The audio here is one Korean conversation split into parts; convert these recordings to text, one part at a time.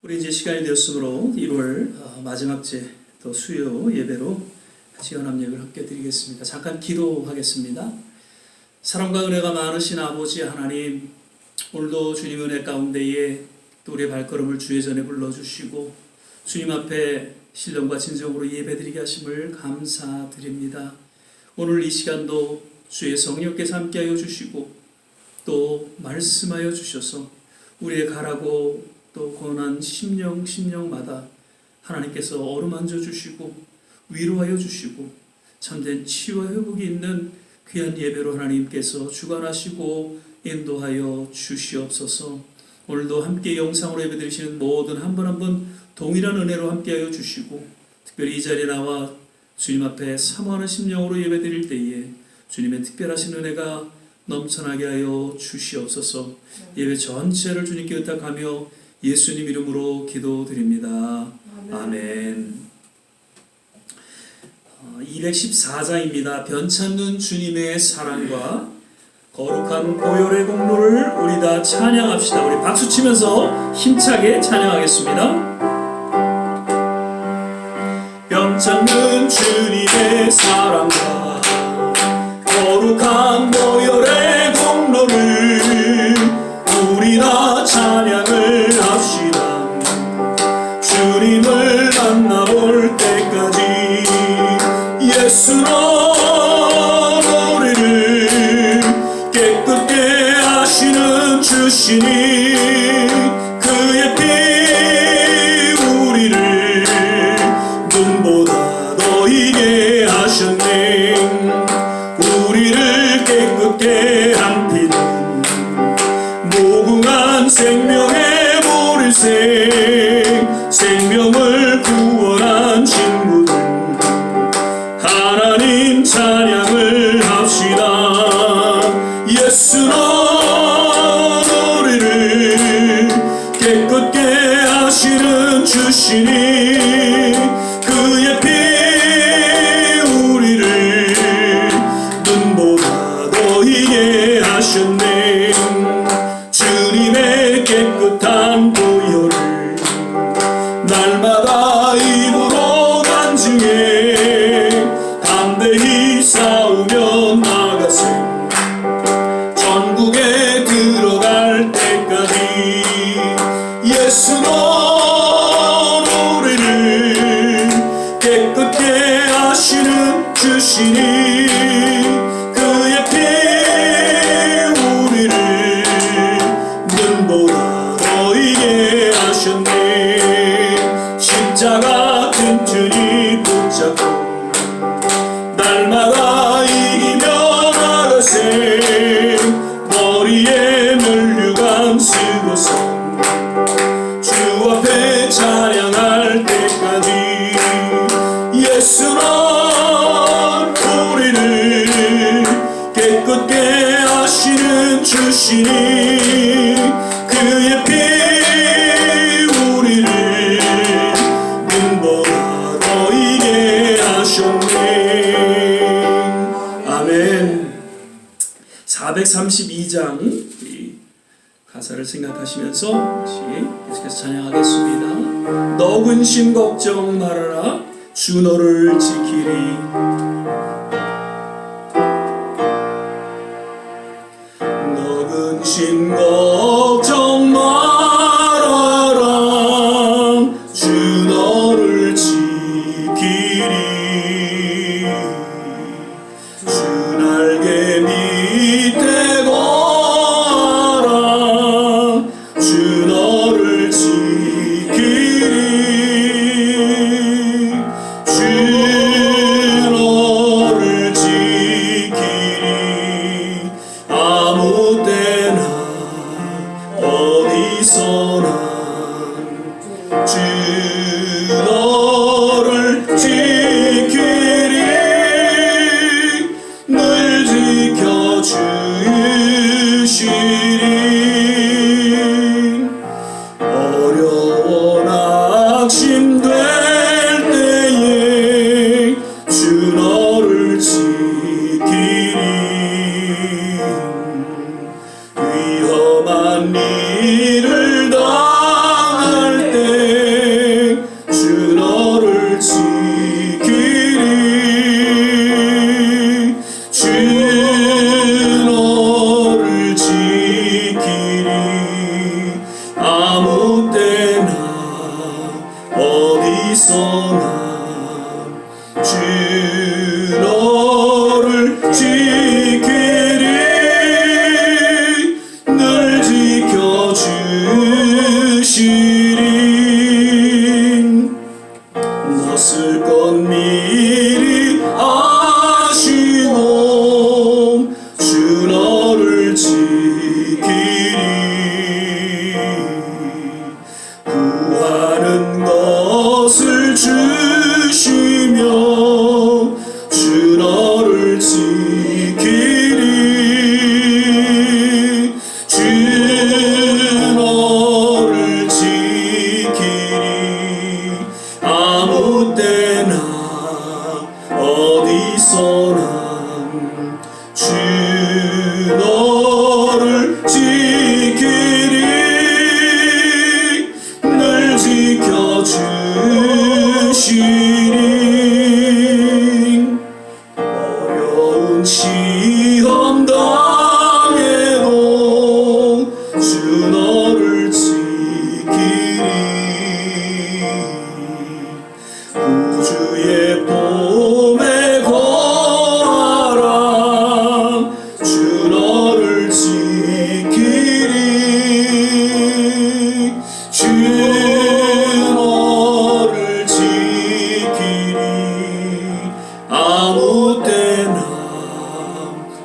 우리 이제 시간이 되었으므로 1월 마지막 제 또 수요 예배로 같이 연합예배를 함께 드리겠습니다. 잠깐 기도하겠습니다. 사랑과 은혜가 많으신 아버지 하나님, 오늘도 주님 은혜 가운데에 또 우리의 발걸음을 주의 전에 불러주시고 주님 앞에 신령과 진정으로 예배드리게 하심을 감사드립니다. 오늘 이 시간도 주의 성령께서 함께하여 주시고 또 말씀하여 주셔서 우리의 가라고 또 고난 심령마다 하나님께서 어루만져 주시고 위로하여 주시고 참된 치유와 회복이 있는 귀한 예배로 하나님께서 주관하시고 인도하여 주시옵소서. 오늘도 함께 영상으로 예배드리시는 모든 한 분 한 분 동일한 은혜로 함께하여 주시고 특별히 이 자리에 나와 주님 앞에 사모하는 심령으로 예배드릴 때에 주님의 특별하신 은혜가 넘쳐나게 하여 주시옵소서. 예배 전체를 주님께 의탁하며 예수님 이름으로 기도드립니다. 아멘. 214장입니다. 변찮는 주님의 사랑과 거룩한 보혈의 공로를 우리 다 찬양합시다. 우리 박수 치면서 힘차게 찬양하겠습니다. 변찮는 주님의 사랑과 거룩한 보혈의 공로를 우리 다 찬양을 합시다. 주님을 만나볼 때까지 예수로 우리를 깨끗게 하시는 주시니 그의 피 우리를 눈보다 더 희게 하셨네. 우리를 깨끗게 한 피는 무궁한 생명의 보리색 생명을 구원한 친구들 하나님 찬양을 합시다. 예수로 우리를 깨끗게 하시는 주시니 그의 피 우리를 눈보다 더 희게 하셨네. 주님의 깨끗한 보혈을 날마다 입으로 간증해 담대히 싸우며 나가세. 전국에 들어갈 때까지 예수는 우리를 깨끗게 하시는 주시니 그의 피 우리를 눈보다 더 희게 하셨네. 십자가 튼튼히 붙잡고 날마다 이기며 나가세. 머리에 면류관 쓰고서 주 앞에 찬양할 때까지 예수는 우리를 깨끗게 하시는 주시니 그의 피 우리를 눈보다 더 희게 하셨네. 아멘. 432장 가사를 생각하시면서 다시 계속해서 찬양하겠습니다. 너 근심 걱정 말아라 주 너를 지키리. 너 근심 걱정 말아라 주 너를 지키리. 주 날개 밑에 거하라 주 너를 지키리. 주 어디서나 주 너를 지키리 늘 지켜주시리 낯설 것 미리 아시고 주 너를 지키리 구하는 것을 주시며 주 너를 지키리 주 너를 지키리 아무 때나 어디서나 주 너를 지키리 늘 지켜주시리 어려운 시험 당해도 주 너를 지키리 우주의 봄에 거하라 주 너를 지키리 주 너를 지키리 아무 때나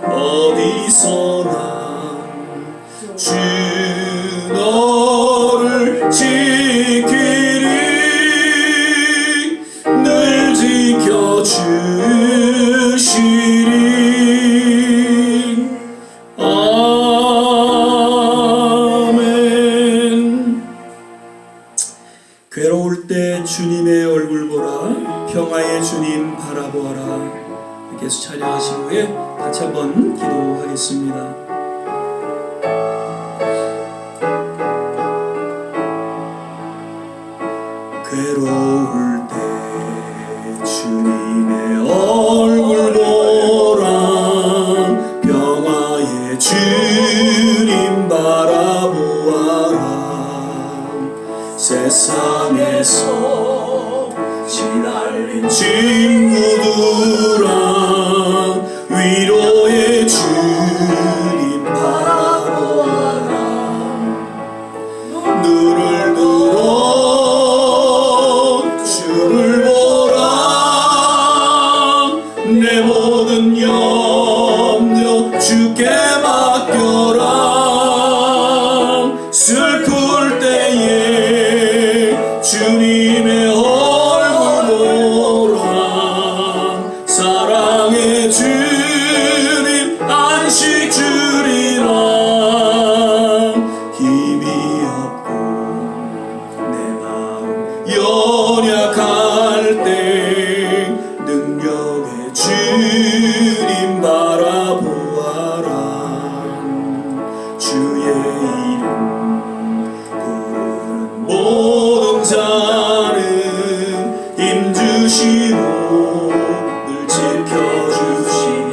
어디서나 주 너를 지키리 늘 지켜주시리 아멘. 괴로울 때 주님의 얼굴 보라 평화의 주님 바라보아라 이렇게 해서 찬양하신 후에 같이 한번 기도하겠습니다. 괴로울 때 주님의 얼굴 보라 평화의 주님 바라보아라 세상에서 시달린 친구들아 위로의 주님 바라보아라 눈을 들어 주를 보라 내 모든 염려 주께 맡겨라 슬플 때에 주님의 얼굴 보라 사랑의 주님 안식 주리라 힘이 없고 내 마음 연약할 때 능력의 주님 바라보아라 주의 이름 부르는 모든 자는 힘주시고 늘 지켜주시니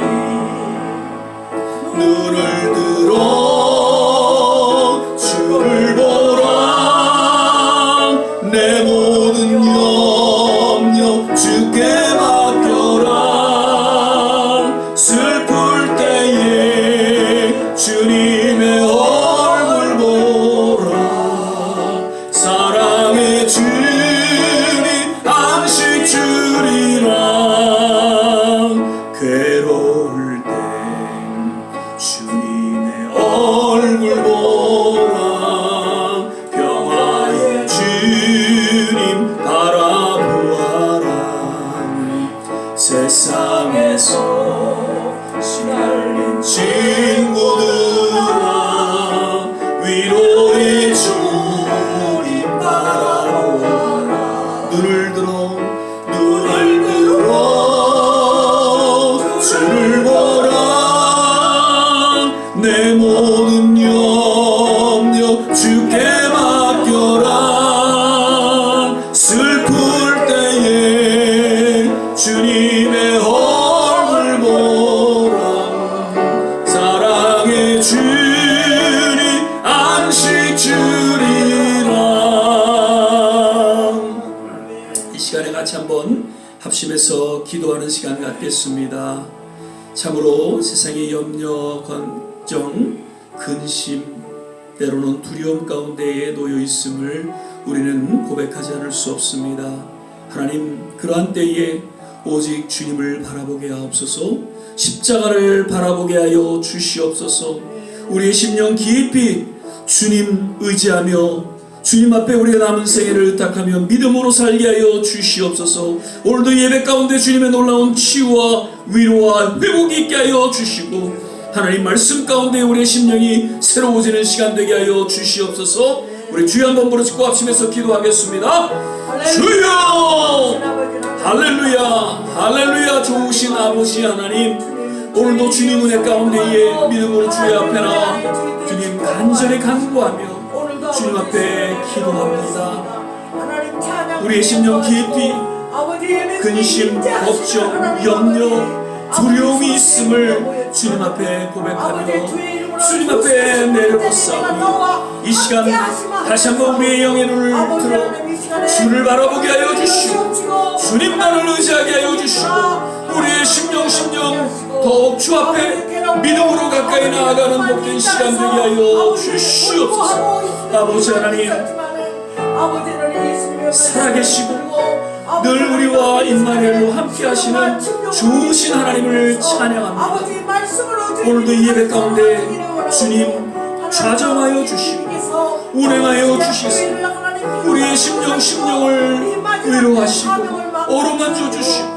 눈을 들어 주를 보라 내 모든 염려 주께 맡겨라 슬플 때에 주님의 얼굴 보라 사랑의 주님 안식 주리라 괴로울 땐 주님의 얼굴 보라 평화의 주님 바라보아라 세상에서 시달린 친구들아 위로의 주님 바라보아라 눈을 들어 주를 보라 내 모든 염려 주께 맡겨라 슬플 때에 주님의 얼굴 같이 한번 합심해서 기도하는 시간 갖겠습니다. 참으로 세상의 염려, 걱정, 근심, 때로는 두려움 가운데에 놓여 있음을 우리는 고백하지 않을 수 없습니다. 하나님, 그러한 때에 오직 주님을 바라보게 하옵소서. 십자가를 바라보게 하여 주시옵소서. 우리의 심령 깊이 주님 의지하며 주님 앞에 우리의 남은 생애를 의탁하며 믿음으로 살게 하여 주시옵소서. 오늘도 예배 가운데 주님의 놀라운 치유와 위로와 회복이 있게 하여 주시고, 하나님 말씀 가운데 우리의 심령이 새로워지는 시간 되게 하여 주시옵소서. 우리 주여 한번 부르짖고 합심해서 기도하겠습니다. 주여! 할렐루야! 할렐루야! 좋으신 아버지 하나님, 오늘도 주님 은혜 가운데에 믿음으로 주의 앞에 나와 주님 간절히 간구하며 주님 앞에 기도합니다. 우리의 심령 깊이 근심, 걱정, 염려, 두려움이 있음을 주님 앞에 고백하며 주님 앞에 내려놓사오니 이 시간 다시 한번 우리의 영의 눈을 들어 주를 바라보게 하여 주시고 주님만을 의지하게 하여 주시고 우리의 심령 더욱 주 앞에 믿음으로 가까이 나아가는 복된 시간 되게 하여 주시옵소서. 아버지 하나님, 살아계시고 늘 우리와 임마누엘로 함께 하시는 좋으신 하나님을 찬양합니다. 오늘도 이 예배 가운데 주님 좌정하여 주시고 운행하여 주시소. 우리의 심령을 위로하시고 어루만져 주시고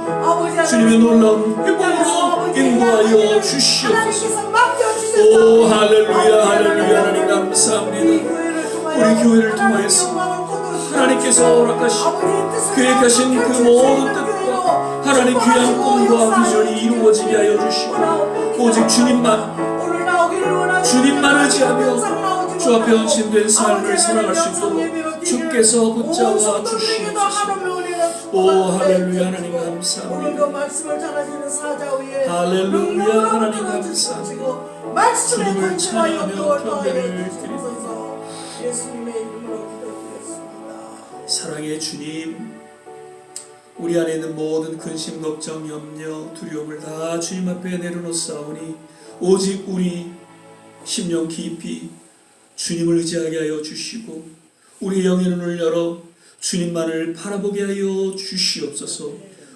주님의 놀라운 회복으로 인도하여 주시옵소서. 오 할렐루야, 할렐루야. 하나님 감사합니다. 우리 교회를 통하여서 하나님께서 허락하시고 계획하신 그 모든 뜻과 하나님 귀한 꿈과 비전이 이루어지게 하여 주시고 오직 주님만 의지하며 주 앞에 헌신된 삶을 살아갈 수 있도록 주께서 붙잡아 주시옵소서. 오 할렐루야. 하나님 감사합니다. 할렐루야. 하나님 감사합니다. 주님을 찬양하며 경배를 드립니다. 사랑의 주님, 우리 안에 있는 모든 근심, 걱정, 염려, 두려움을 다 주님 앞에 내려놓사오니 오직 우리 심령 깊이 주님을 의지하게 하여 주시고 우리 영의 눈을 열어 주님만을 바라보게 하여 주시옵소서.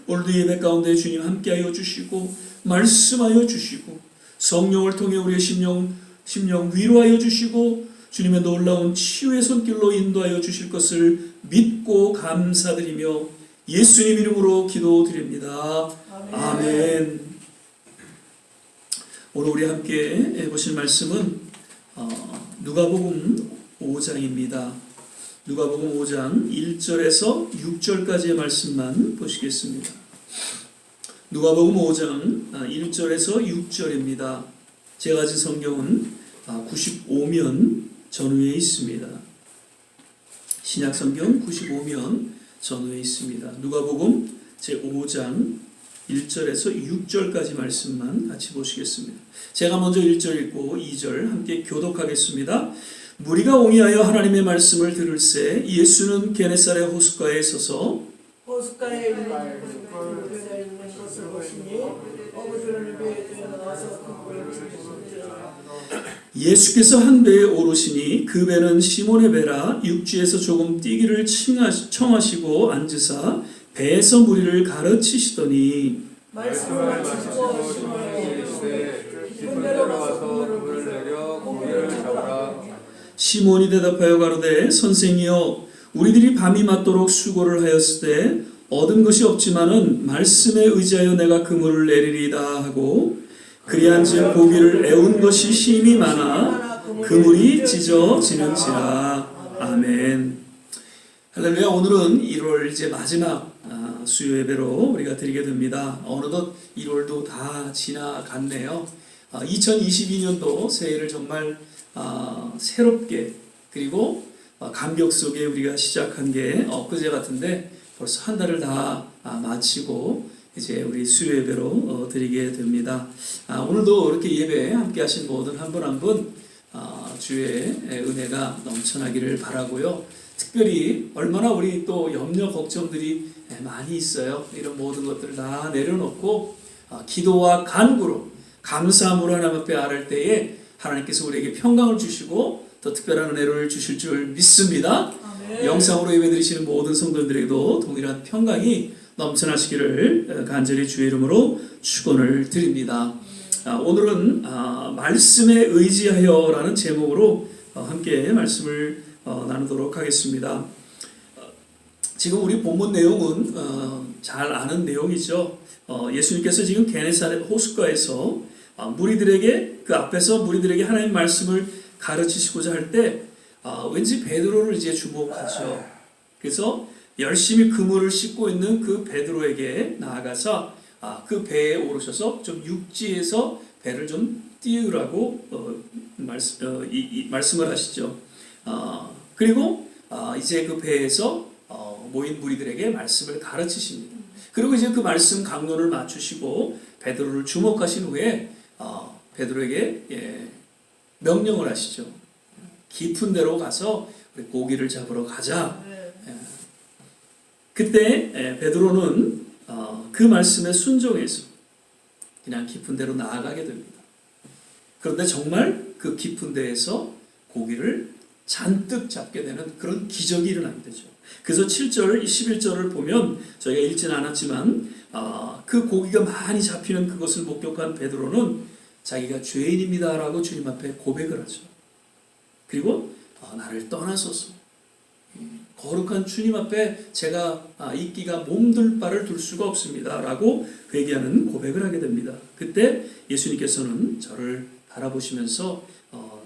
오늘도 예배 가운데 주님 함께하여 주시고 말씀하여 주시고 성령을 통해 우리의 심령 위로하여 주시고 주님의 놀라운 치유의 손길로 인도하여 주실 것을 믿고 감사드리며 예수님 이름으로 기도드립니다. 아멘. 오늘 우리 함께 보실 말씀은 누가복음 5장입니다. 누가복음 5장 1절에서 6절까지의 말씀만 보시겠습니다. 누가복음 5장 1절에서 6절입니다. 제가 가진 성경은 95면 전후에 있습니다. 신약성경 95면 전후에 있습니다. 누가복음 제5장 1절에서 6절까지 말씀만 같이 보시겠습니다. 제가 먼저 1절 읽고 2절 함께 교독하겠습니다. 무리가 옹이하여 하나님의 말씀을 들을새 예수는 게네사렛 호숫가에 서서 호숫가에 있는 것을 보시니 어부들은 배에 나와서 그 물을 주시니라. 예수께서 한 배에 오르시니 그 배는 시몬의 배라. 육지에서 조금 뛰기를 청하시고 앉으사 배에서 무리를 가르치시더니 말씀을 주시고 시몬에게 이르시되 깊은 데로 가서 그물을 내려 고기를 잡으라. 시몬이 대답하여 가로되 선생이여 우리들이 밤이 맞도록 수고를 하였을 때 얻은 것이 없지만은 말씀에 의지하여 내가 그물을 내리리다 하고 그리한즉 고기를 애운 것이 심히 많아 그물이 찢어지는지라. 아멘. 할렐루야. 오늘은 1월 이제 마지막 수요 예배로 우리가 드리게 됩니다. 어느덧 1월도 다 지나갔네요. 2022년도 새해를 정말 새롭게 그리고 감격 속에 우리가 시작한 게 엊그제 같은데 벌써 한 달을 다 마치고 이제 우리 수요 예배로 드리게 됩니다. 오늘도 이렇게 예배 함께 하신 모든 한 분 한 분 주의 은혜가 넘쳐나기를 바라고요. 특별히 얼마나 우리 또 염려 걱정들이 많이 있어요. 이런 모든 것들을 다 내려놓고 기도와 간구로 감사함으로 하나님 앞에 아뢰을 때에 하나님께서 우리에게 평강을 주시고 더 특별한 은혜를 주실 줄 믿습니다. 영상으로 예배드리시는 모든 성도들에게도 동일한 평강이 넘쳐나시기를 간절히 주의 이름으로 축원을 드립니다. 오늘은 말씀에 의지하여라는 제목으로 함께 말씀을 나누도록 하겠습니다. 지금 우리 본문 내용은 잘 아는 내용이죠. 예수님께서 지금 게네사렛 호숫가에서 무리들에게 그 앞에서 무리들에게 하나님 말씀을 가르치시고자 할 때 왠지 베드로를 이제 주목하죠. 그래서 열심히 그물을 씻고 있는 그 베드로에게 나아가서 그 배에 오르셔서 좀 육지에서 배를 좀 띄우라고 말씀을 하시죠. 그리고 이제 그 배에서 모인 무리들에게 말씀을 가르치십니다. 그리고 이제 그 말씀 강론을 맞추시고 베드로를 주목하신 후에 베드로에게 명령을 하시죠. 깊은 데로 가서 고기를 잡으러 가자. 그때 베드로는 그 말씀에 순종해서 그냥 깊은 데로 나아가게 됩니다. 그런데 정말 그 깊은 데에서 고기를 잔뜩 잡게 되는 그런 기적이 일어나게 되죠. 그래서 7절, 11절을 보면 저희가 읽지는 않았지만 그 고기가 많이 잡히는 그것을 목격한 베드로는 자기가 죄인입니다라고 주님 앞에 고백을 하죠. 그리고 나를 떠나소서, 거룩한 주님 앞에 제가 있기가 몸둘 바를 둘 수가 없습니다라고 회개하는 고백을 하게 됩니다. 그때 예수님께서는 저를 바라보시면서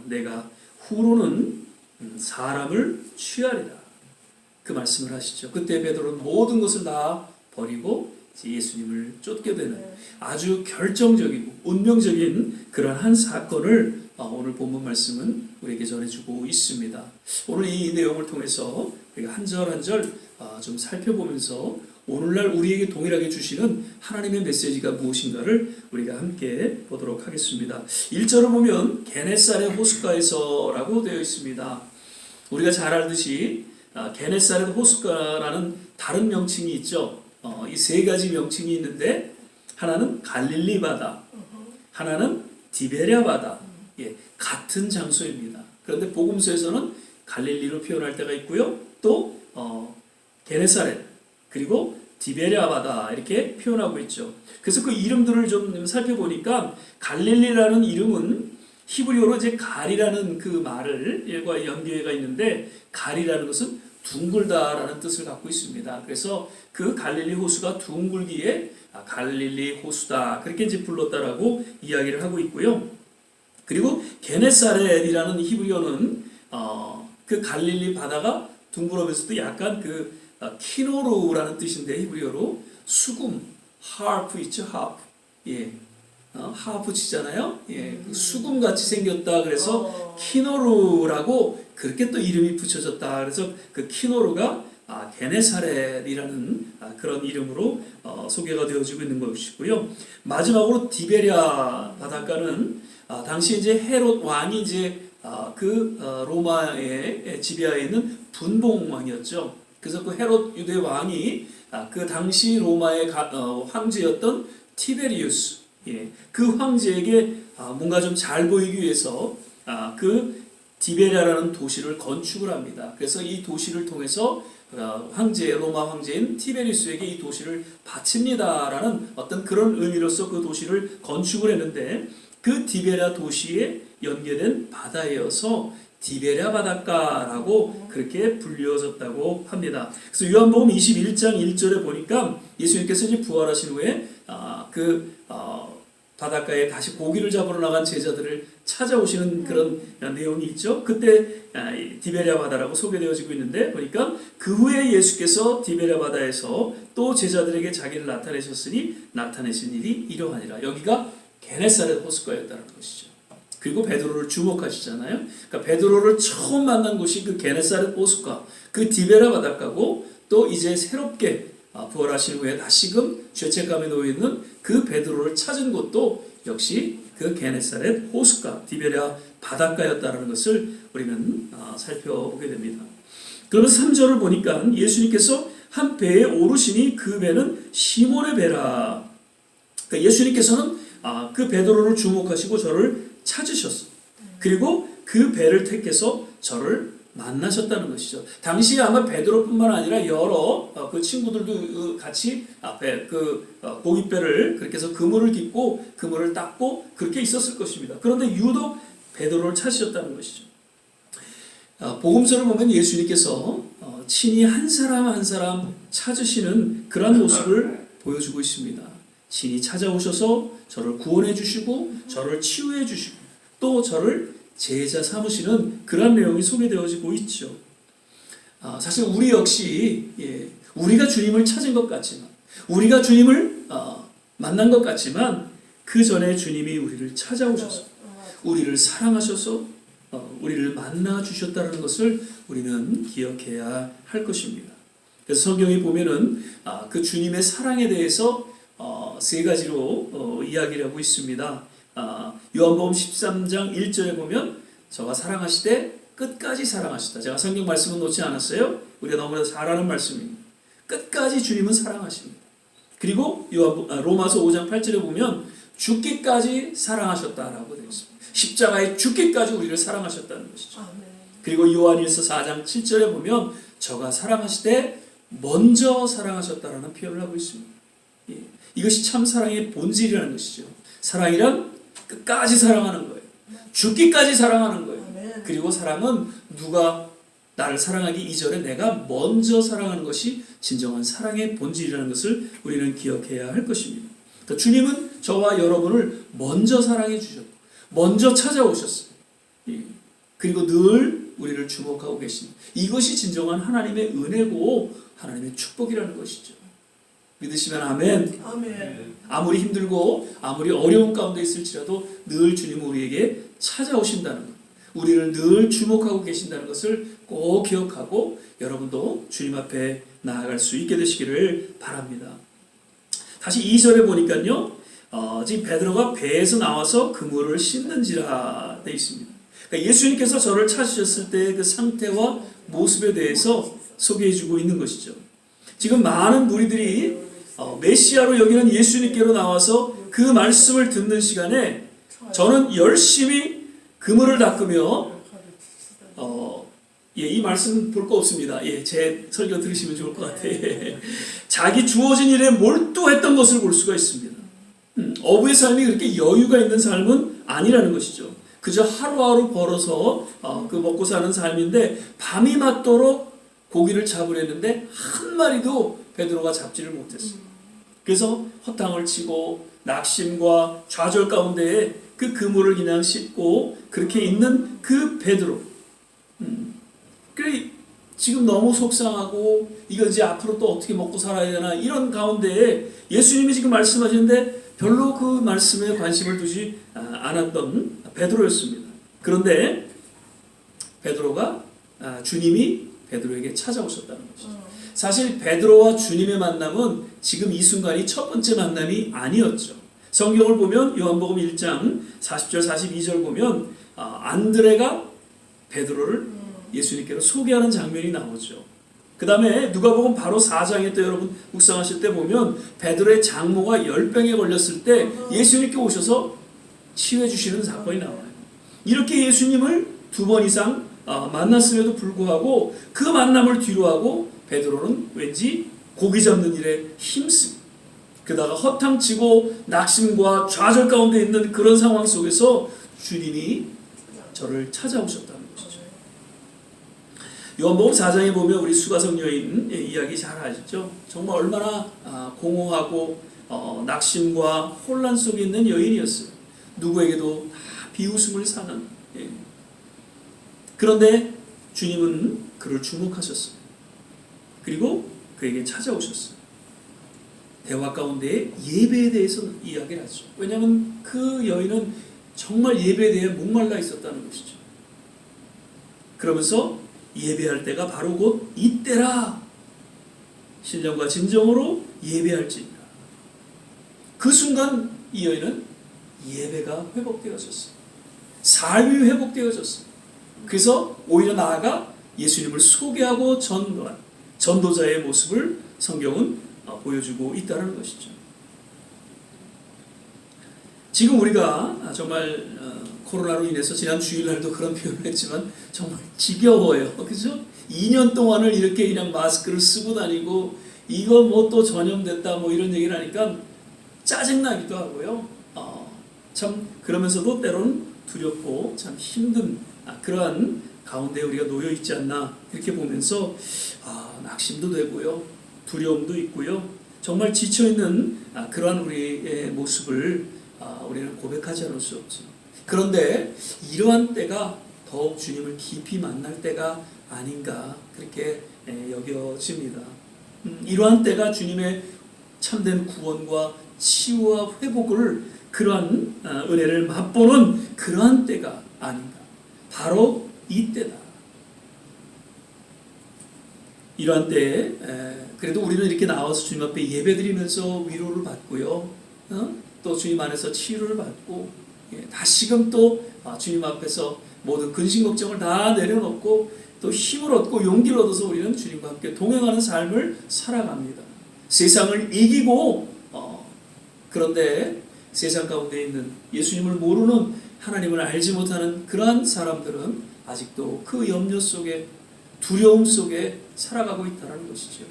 내가 후로는 사람을 취하리라 그 말씀을 하시죠. 그때 베드로는 모든 것을 다 버리고 예수님을 쫓게 되는 아주 결정적이고 운명적인 그러한 한 사건을 오늘 본문 말씀은 우리에게 전해주고 있습니다. 오늘 이 내용을 통해서 우리가 한 절 한 절 좀 살펴보면서 오늘날 우리에게 동일하게 주시는 하나님의 메시지가 무엇인가를 우리가 함께 보도록 하겠습니다. 1절을 보면 게네사렛 호숫가에서라고 되어 있습니다. 우리가 잘 알듯이 게네사렛 호숫가라는 다른 명칭이 있죠. 이 세 가지 명칭이 있는데 하나는 갈릴리 바다, 하나는 디베랴 바다, 같은 장소입니다. 그런데 복음서에서는 갈릴리로 표현할 때가 있고요, 또 게네사렛 그리고 디베랴 바다 이렇게 표현하고 있죠. 그래서 그 이름들을 좀 살펴보니까 갈릴리라는 이름은 히브리어로 이제 갈이라는 그 말과 연계가 있는데 갈이라는 것은 둥글다라는 뜻을 갖고 있습니다. 그래서 그 갈릴리 호수가 둥글기에 갈릴리 호수다 그렇게 이제 불렀다라고 이야기를 하고 있고요. 그리고 게네사렛이라는 히브리어는 그 갈릴리 바다가 둥그러면서도 약간 그 키노루라는 뜻인데 히브리어로 수금, 하프 있죠, 하프. 하프 치잖아요. 그 수금 같이 생겼다 그래서 키노루라고 그렇게 또 이름이 붙여졌다. 그래서 그 키노루가 게네사렛이라는 그런 이름으로 소개가 되어지고 있는 것이고요. 마지막으로 디베랴 바닷가는 당시 이제 헤롯 왕이 이제 로마의 지배하에 있는 분봉 왕이었죠. 그래서 그 헤롯 유대 왕이 그 당시 로마의 황제였던 티베리우스, 그 황제에게 뭔가 좀 잘 보이기 위해서 그 디베랴라는 도시를 건축을 합니다. 그래서 이 도시를 통해서 로마 황제인 티베리우스에게 이 도시를 바칩니다라는 어떤 그런 의미로서 그 도시를 건축을 했는데 그 디베랴 도시에 연계된 바다여서 디베랴 바닷가라고 그렇게 불려졌다고 합니다. 그래서 요한복음 21장 1절에 보니까 예수님께서 이제 부활하신 후에 바닷가에 다시 고기를 잡으러 나간 제자들을 찾아오시는 그런 내용이 있죠. 그때 디베랴 바다라고 소개되어지고 있는데 보니까 그 후에 예수께서 디베랴 바다에서 또 제자들에게 자기를 나타내셨으니 나타내신 일이 이러하니라. 여기가 게네사렛 호숫가였다는 것이죠. 그리고 베드로를 주목하시잖아요. 그러니까 베드로를 처음 만난 곳이 그 게네사렛 호숫가, 그 디베랴 바닷가고 또 이제 새롭게 부활하신 후에 다시금 죄책감에 놓여 있는 그 베드로를 찾은 곳도 역시 그 게네사렛 호숫가, 디베랴 바닷가였다는 것을 우리는 살펴보게 됩니다. 그러면 3절을 보니까 예수님께서 한 배에 오르시니 그 배는 시몬의 배라. 그러니까 예수님께서는 그 베드로를 주목하시고 저를 찾으셨어. 그리고 그 배를 택해서 저를 만나셨다는 것이죠. 당시에 아마 베드로뿐만 아니라 여러 그 친구들도 같이 고깃배를 그렇게 해서 그물을 깃고 그물을 닦고 그렇게 있었을 것입니다. 그런데 유독 베드로를 찾으셨다는 것이죠. 복음서를 보면 예수님께서 친히 한 사람 한 사람 찾으시는 그런 모습을 보여주고 있습니다. 친히 찾아오셔서 저를 구원해 주시고 저를 치유해 주시고 또 저를 제자 삼으시는 그런 내용이 소개되어지고 있죠. 사실 우리 역시 우리가 주님을 찾은 것 같지만 우리가 주님을 만난 것 같지만 그 전에 주님이 우리를 찾아오셔서 우리를 사랑하셔서 우리를 만나 주셨다는 것을 우리는 기억해야 할 것입니다. 그래서 성경에 보면은 그 주님의 사랑에 대해서 세 가지로 이야기를 하고 있습니다. 요한복음 13장 1절에 보면 저가 사랑하시되 끝까지 사랑하시다. 제가 성경 말씀은 놓지 않았어요. 우리가 너무나 잘 아는 말씀입니다. 끝까지 주님은 사랑하십니다. 그리고 로마서 5장 8절에 보면 죽기까지 사랑하셨다라고 되어 있습니다. 십자가에 죽기까지 우리를 사랑하셨다는 것이죠. 그리고 요한일서 4장 7절에 보면 저가 사랑하시되 먼저 사랑하셨다라는 표현을 하고 있습니다. 이것이 참 사랑의 본질이라는 것이죠. 사랑이란 끝까지 사랑하는 거예요. 죽기까지 사랑하는 거예요. 그리고 사랑은 누가 나를 사랑하기 이전에 내가 먼저 사랑하는 것이 진정한 사랑의 본질이라는 것을 우리는 기억해야 할 것입니다. 그러니까 주님은 저와 여러분을 먼저 사랑해 주셨고 먼저 찾아오셨어요. 그리고 늘 우리를 주목하고 계십니다. 이것이 진정한 하나님의 은혜고 하나님의 축복이라는 것이죠. 믿으시면 아멘. 아무리 힘들고 아무리 어려운 가운데 있을지라도 늘 주님은 우리에게 찾아오신다는 것, 우리를 늘 주목하고 계신다는 것을 꼭 기억하고 여러분도 주님 앞에 나아갈 수 있게 되시기를 바랍니다. 다시 2절에 보니까요, 지금 베드로가 배에서 나와서 그물을 씻는지라 되어 있습니다. 그러니까 예수님께서 저를 찾으셨을 때의 그 상태와 모습에 대해서 소개해주고 있는 것이죠. 지금 많은 무리들이 메시아로 여기는 예수님께로 나와서 그 말씀을 듣는 시간에 저는 열심히 그물을 닦으며 이 말씀 볼 거 없습니다. 제 설교 들으시면 좋을 것 같아요. 자기 주어진 일에 몰두했던 것을 볼 수가 있습니다. 어부의 삶이 그렇게 여유가 있는 삶은 아니라는 것이죠. 그저 하루하루 벌어서 그 먹고 사는 삶인데 밤이 맞도록 고기를 잡으려는데 한 마리도 베드로가 잡지를 못했어요. 그래서 허탕을 치고 낙심과 좌절 가운데에 그 그물을 그냥 씹고 그렇게 있는 그 베드로. 그래 지금 너무 속상하고 이거 이제 앞으로 또 어떻게 먹고 살아야 되나 이런 가운데에 예수님이 지금 말씀하시는데 별로 그 말씀에 관심을 두지 않았던 베드로였습니다. 그런데 베드로가 주님이 베드로에게 찾아오셨다는 것이죠. 사실 베드로와 주님의 만남은 지금 이 순간이 첫 번째 만남이 아니었죠. 성경을 보면 요한복음 1장 40절 42절 보면 안드레가 베드로를 예수님께로 소개하는 장면이 나오죠. 그 다음에 누가복음 바로 4장에 또 여러분 묵상하실 때 보면 베드로의 장모가 열병에 걸렸을 때 예수님께 오셔서 치유해 주시는 사건이 나와요. 이렇게 예수님을 2번 이상 만났음에도 불구하고 그 만남을 뒤로하고 베드로는 왠지 고기 잡는 일에 힘씁니다. 그러다가 허탕치고 낙심과 좌절 가운데 있는 그런 상황 속에서 주님이 저를 찾아오셨다는 것이죠. 요한복음 4장에 보면 우리 수가성 여인 이야기 잘 아시죠? 정말 얼마나 공허하고 낙심과 혼란 속에 있는 여인이었어요. 누구에게도 다 비웃음을 사는. 그런데 주님은 그를 주목하셨어요. 그리고 그에게 찾아오셨어요. 대화 가운데 예배에 대해서 이야기를 하죠. 왜냐하면 그 여인은 정말 예배에 대해 목말라 있었다는 것이죠. 그러면서 예배할 때가 바로 곧 이때라. 신령과 진정으로 예배할지니라. 그 순간 이 여인은 예배가 회복되어졌어요. 삶이 회복되어졌어요. 그래서 오히려 나아가 예수님을 소개하고 전도한 전도자의 모습을 성경은 보여주고 있다는 것이죠. 지금 우리가 정말 코로나로 인해서 지난 주일날도 그런 표현을 했지만 정말 지겨워요. 그죠? 2년 동안을 이렇게 그냥 마스크를 쓰고 다니고 이거 뭐 또 전염됐다 뭐 이런 얘기를 하니까 짜증나기도 하고요. 참 그러면서도 때로는 두렵고 참 힘든 그러한 가운데 우리가 놓여 있지 않나 이렇게 보면서 낙심도 되고요. 두려움도 있고요. 정말 지쳐있는 그러한 우리의 모습을 우리는 고백하지 않을 수 없죠. 그런데 이러한 때가 더욱 주님을 깊이 만날 때가 아닌가 그렇게 여겨집니다. 이러한 때가 주님의 참된 구원과 치유와 회복을 그러한 은혜를 맛보는 그러한 때가 아닌가. 바로 이때다. 이러한 때에 그래도 우리는 이렇게 나와서 주님 앞에 예배드리면서 위로를 받고요. 또 주님 안에서 치유를 받고 다시금 또 주님 앞에서 모든 근심 걱정을 다 내려놓고 또 힘을 얻고 용기를 얻어서 우리는 주님과 함께 동행하는 삶을 살아갑니다. 세상을 이기고 그런데 세상 가운데 있는 예수님을 모르는 하나님을 알지 못하는 그러한 사람들은 아직도 그 염려 속에 두려움 속에 살아가고 있다는 것이죠.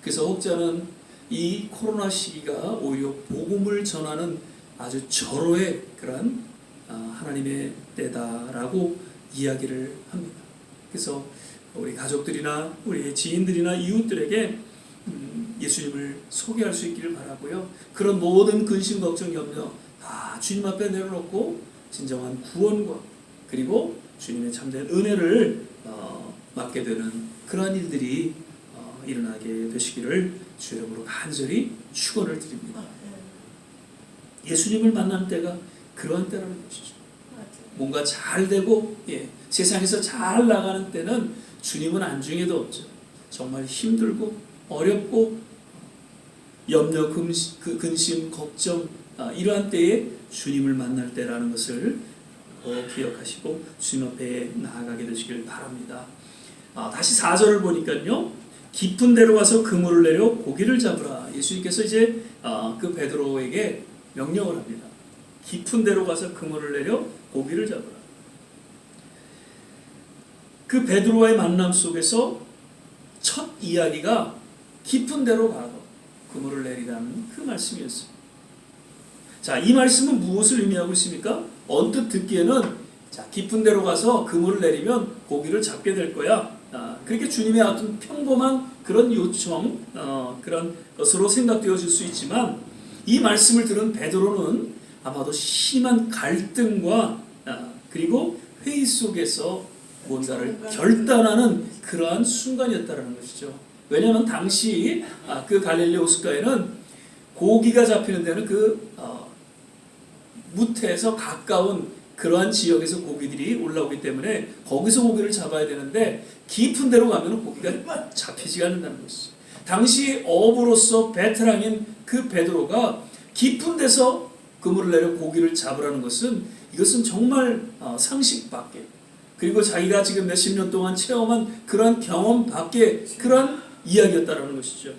그래서 혹자는 이 코로나 시기가 오히려 복음을 전하는 아주 절호의 그러한 하나님의 때다라고 이야기를 합니다. 그래서 우리 가족들이나 우리 지인들이나 이웃들에게 예수님을 소개할 수 있기를 바라고요. 그런 모든 근심, 걱정, 염려 다 주님 앞에 내려놓고 진정한 구원과 그리고 주님의 참된 은혜를 맡게 되는 그러한 일들이 일어나게 되시기를 주 이름으로 간절히 축원을 드립니다. 예수님을 만난 때가 그러한 때라는 것이죠. 뭔가 잘 되고 세상에서 잘 나가는 때는 주님은 안중에도 없죠. 정말 힘들고 어렵고 염려, 근심, 걱정 이러한 때에 주님을 만날 때라는 것을 기억하시고 주님 앞에 나아가게 되시길 바랍니다. 다시 4절을 보니까요. 깊은 데로 가서 그물을 내려 고기를 잡으라. 예수님께서 이제 그 베드로에게 명령을 합니다. 깊은 데로 가서 그물을 내려 고기를 잡으라. 그 베드로와의 만남 속에서 첫 이야기가 깊은 데로 가서 그물을 내리라는 그 말씀이었습니다. 자, 이 말씀은 무엇을 의미하고 있습니까? 언뜻 듣기에는 깊은 데로 가서 그물을 내리면 고기를 잡게 될 거야. 그렇게 주님의 어떤 평범한 그런 요청, 그런 것으로 생각되어질 수 있지만 이 말씀을 들은 베드로는 아마도 심한 갈등과 그리고 회의 속에서 뭔가를 결단하는 그러한 순간이었다는 것이죠. 왜냐하면 당시 그 갈릴리 호숫가에는 고기가 잡히는 데는 그 무태에서 가까운 그러한 지역에서 고기들이 올라오기 때문에 거기서 고기를 잡아야 되는데 깊은 데로 가면 고기가 잡히지가 않는다는 것이죠. 당시 어부로서 베테랑인 그 베드로가 깊은 데서 그물을 내려 고기를 잡으라는 것은 이것은 정말 상식 밖에 그리고 자기가 지금 몇십 년 동안 체험한 그러한 경험 밖에 그러한 이야기였다는 것이죠.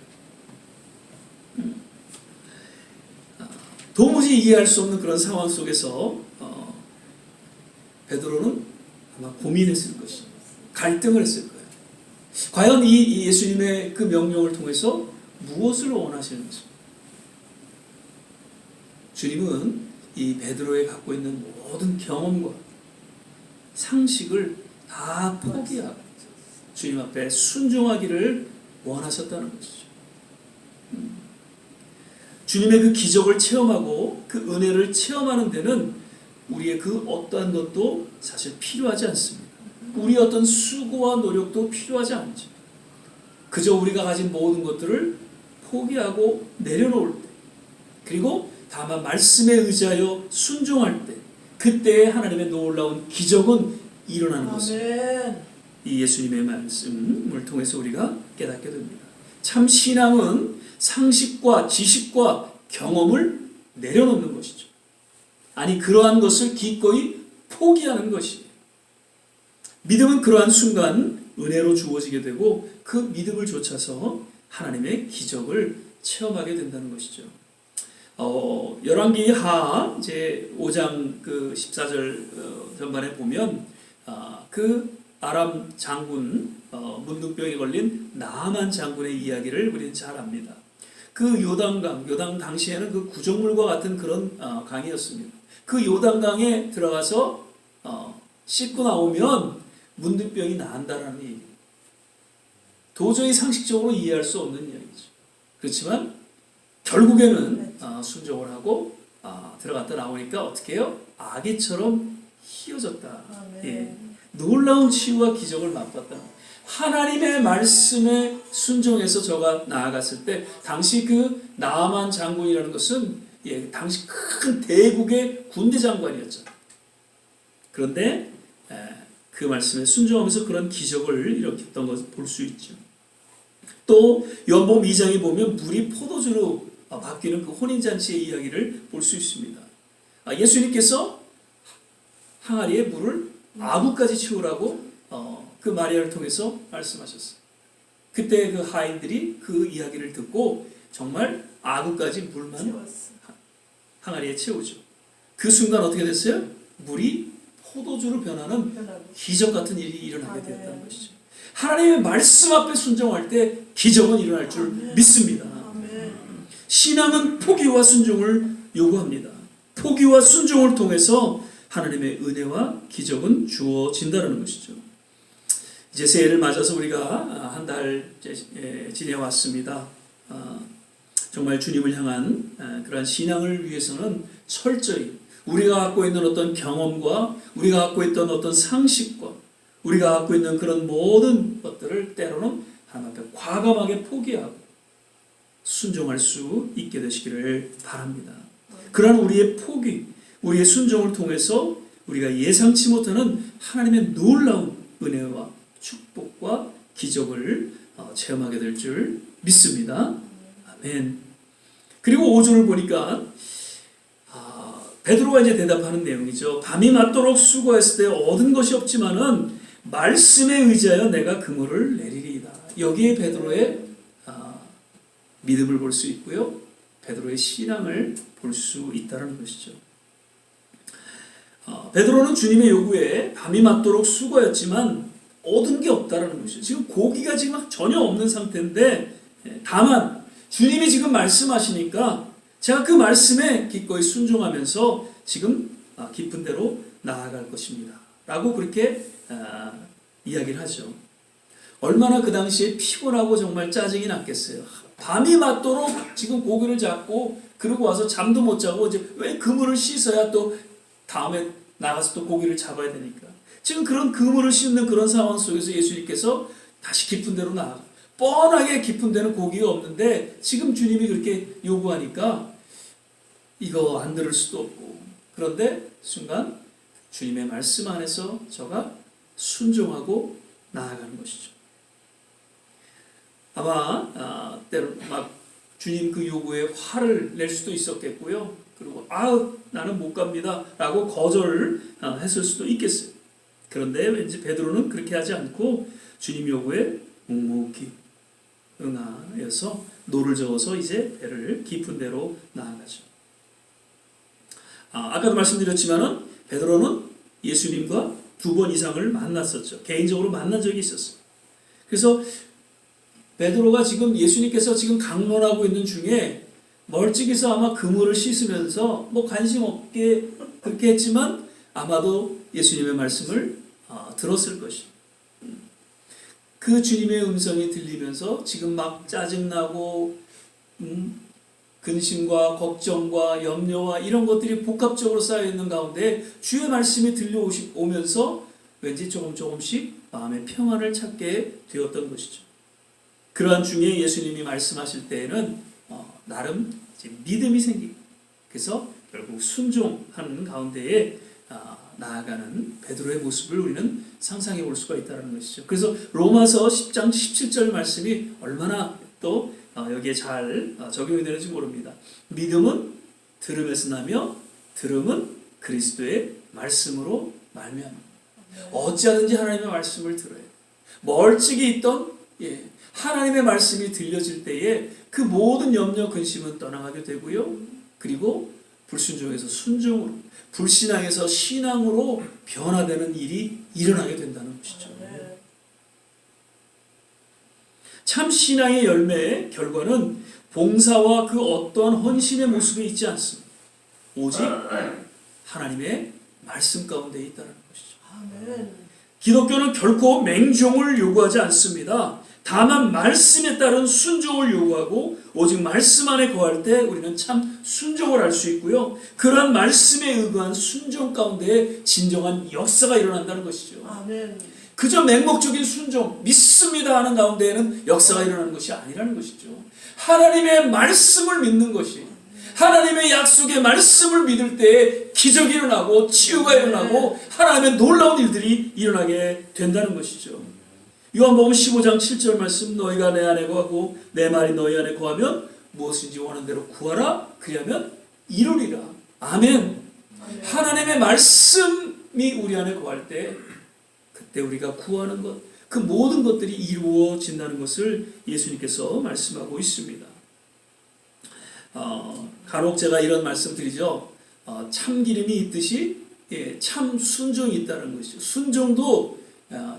도무지 이해할 수 없는 그런 상황 속에서 베드로는 아마 고민했을 것이죠. 갈등을 했을 거예요. 과연 이 예수님의 그 명령을 통해서 무엇을 원하시는 것입니까? 주님은 이 베드로에 갖고 있는 모든 경험과 상식을 다 포기하고 주님 앞에 순종하기를 원하셨다는 것이죠. 주님의 그 기적을 체험하고 그 은혜를 체험하는 데는 우리의 그 어떠한 것도 사실 필요하지 않습니다. 우리의 어떤 수고와 노력도 필요하지 않죠. 그저 우리가 가진 모든 것들을 포기하고 내려놓을 때 그리고 다만 말씀에 의지하여 순종할 때 그때 하나님의 놀라운 기적은 일어나는 것입니다. 이 예수님의 말씀을 통해서 우리가 깨닫게 됩니다. 참 신앙은 상식과 지식과 경험을 내려놓는 것이죠. 아니 그러한 것을 기꺼이 포기하는 것이에요. 믿음은 그러한 순간 은혜로 주어지게 되고 그 믿음을 좇아서 하나님의 기적을 체험하게 된다는 것이죠. 열왕기하 이제 5장 그 14절 전반에 보면 그 아람 장군 문둥병에 걸린 나아만 장군의 이야기를 우리는 잘 압니다. 그 요단 당시에는 그 구정물과 같은 그런 강이었습니다. 그 요단강에 들어가서 씻고 나오면 문둥병이 나은다라는 얘기. 도저히 상식적으로 이해할 수 없는 이야기죠. 그렇지만 결국에는 순종을 하고 들어갔다 나오니까 어떻게 해요? 아기처럼 희어졌다. 예. 놀라운 치유와 기적을 맛봤다. 하나님의 말씀에 순종해서 저가 나아갔을 때 당시 그 나아만 장군이라는 것은 당시 큰 대국의 군대 장관이었죠. 그런데 그 말씀에 순종하면서 그런 기적을 일으켰던 것을 볼 수 있죠. 또 요한복음 2장에 보면 물이 포도주로 바뀌는 그 혼인잔치의 이야기를 볼 수 있습니다. 예수님께서 항아리에 물을 아구까지 채우라고 그 마리아를 통해서 말씀하셨어요. 그때 그 하인들이 그 이야기를 듣고 정말 아구까지 물만 항아리에 채우죠. 그 순간 어떻게 됐어요? 물이 포도주로 변하는 기적 같은 일이 일어나게 되었다는 것이죠. 하나님의 말씀 앞에 순종할 때 기적은 일어날 줄 믿습니다. 신앙은 포기와 순종을 요구합니다. 포기와 순종을 통해서 하나님의 은혜와 기적은 주어진다는 것이죠. 이제 새해를 맞아서 우리가 한 달 지내왔습니다. 정말 주님을 향한 그러한 신앙을 위해서는 철저히 우리가 갖고 있는 어떤 경험과 우리가 갖고 있던 어떤 상식과 우리가 갖고 있는 그런 모든 것들을 때로는 하나님 앞에 과감하게 포기하고 순종할 수 있게 되시기를 바랍니다. 그러한 우리의 포기, 우리의 순종을 통해서 우리가 예상치 못하는 하나님의 놀라운 은혜와 축복과 기적을 체험하게 될 줄 믿습니다. 아멘. 그리고 5절을 보니까 베드로가 이제 대답하는 내용이죠. 밤이 맞도록 수고했을 때 얻은 것이 없지만은 말씀에 의지하여 내가 그물을 내리리이다. 여기에 베드로의 믿음을 볼 수 있고요. 베드로의 신앙을 볼 수 있다는 것이죠. 베드로는 주님의 요구에 밤이 맞도록 수고했지만 얻은 게 없다는 것이죠. 지금 고기가 지금 전혀 없는 상태인데 다만 주님이 지금 말씀하시니까 제가 그 말씀에 기꺼이 순종하면서 지금 깊은 데로 나아갈 것입니다. 라고 그렇게 이야기를 하죠. 얼마나 그 당시에 피곤하고 정말 짜증이 났겠어요. 밤이 맞도록 지금 고기를 잡고 그러고 와서 잠도 못 자고 이제 왜 그물을 씻어야 또 다음에 나가서 또 고기를 잡아야 되니까. 지금 그런 그물을 씻는 그런 상황 속에서 예수님께서 다시 깊은 데로 나아가. 뻔하게 깊은 데는 고기가 없는데 지금 주님이 그렇게 요구하니까 이거 안 들을 수도 없고. 그런데 순간 주님의 말씀 안에서 저가 순종하고 나아가는 것이죠. 아마 때로 막 주님 그 요구에 화를 낼 수도 있었겠고요. 그리고 나는 못 갑니다 라고 거절했을 수도 있겠어요. 그런데 왠지 베드로는 그렇게 하지 않고 주님 요구에 묵묵히 응하여서 노를 저어서 이제 배를 깊은 데로 나아가죠. 아까도 말씀드렸지만은 베드로는 예수님과 2번 이상을 만났었죠. 개인적으로 만난 적이 있었어요. 그래서 베드로가 지금 예수님께서 지금 강론하고 있는 중에 멀찍이서 아마 그물을 씻으면서 뭐 관심 없게 그렇게 했지만 아마도 예수님의 말씀을 들었을 것이에요. 그 주님의 음성이 들리면서 지금 막 짜증나고 근심과 걱정과 염려와 이런 것들이 복합적으로 쌓여있는 가운데 주의 말씀이 들려오면서 왠지 조금씩 마음의 평안을 찾게 되었던 것이죠. 그러한 중에 예수님이 말씀하실 때에는 나름 이제 믿음이 생기고 그래서 결국 순종하는 가운데에 나아가는 베드로의 모습을 우리는 상상해 볼 수가 있다는 것이죠. 그래서 로마서 10장 17절 말씀이 얼마나 또 여기에 잘 적용이 되는지 모릅니다. 믿음은 들음에서 나며 들음은 그리스도의 말씀으로 말미암아. 어찌하든지 하나님의 말씀을 들어야 돼. 멀찍이 있던 하나님의 말씀이 들려질 때에 그 모든 염려 근심은 떠나가게 되고요. 그리고 불순종에서 순종으로, 불신앙에서 신앙으로 변화되는 일이 일어나게 된다는 것이죠. 참 신앙의 열매의 결과는 봉사와 그 어떠한 헌신의 모습에 있지 않습니다. 오직 하나님의 말씀 가운데 있다는 것이죠. 아멘. 기독교는 결코 맹종을 요구하지 않습니다. 다만 말씀에 따른 순종을 요구하고 오직 말씀 안에 거할 때 우리는 참 순종을 할 수 있고요. 그러한 말씀에 의거한 순종 가운데 진정한 역사가 일어난다는 것이죠. 아멘. 그저 맹목적인 순종, 믿습니다 하는 가운데에는 역사가 일어나는 것이 아니라는 것이죠. 하나님의 말씀을 믿는 것이, 하나님의 약속의 말씀을 믿을 때에 기적이 일어나고 치유가 일어나고 하나님의 놀라운 일들이 일어나게 된다는 것이죠. 요한복음 15장 7절 말씀, 너희가 내 안에 거하고 내 말이 너희 안에 거하면 무엇인지 원하는 대로 구하라, 그리하면 이루리라. 아멘. 하나님의 말씀이 우리 안에 거할 때 그때 우리가 구하는 것, 그 모든 것들이 이루어진다는 것을 예수님께서 말씀하고 있습니다. 간혹 제가 이런 말씀 드리죠. 참기름이 있듯이 참 순종이 있다는 것이죠. 순종도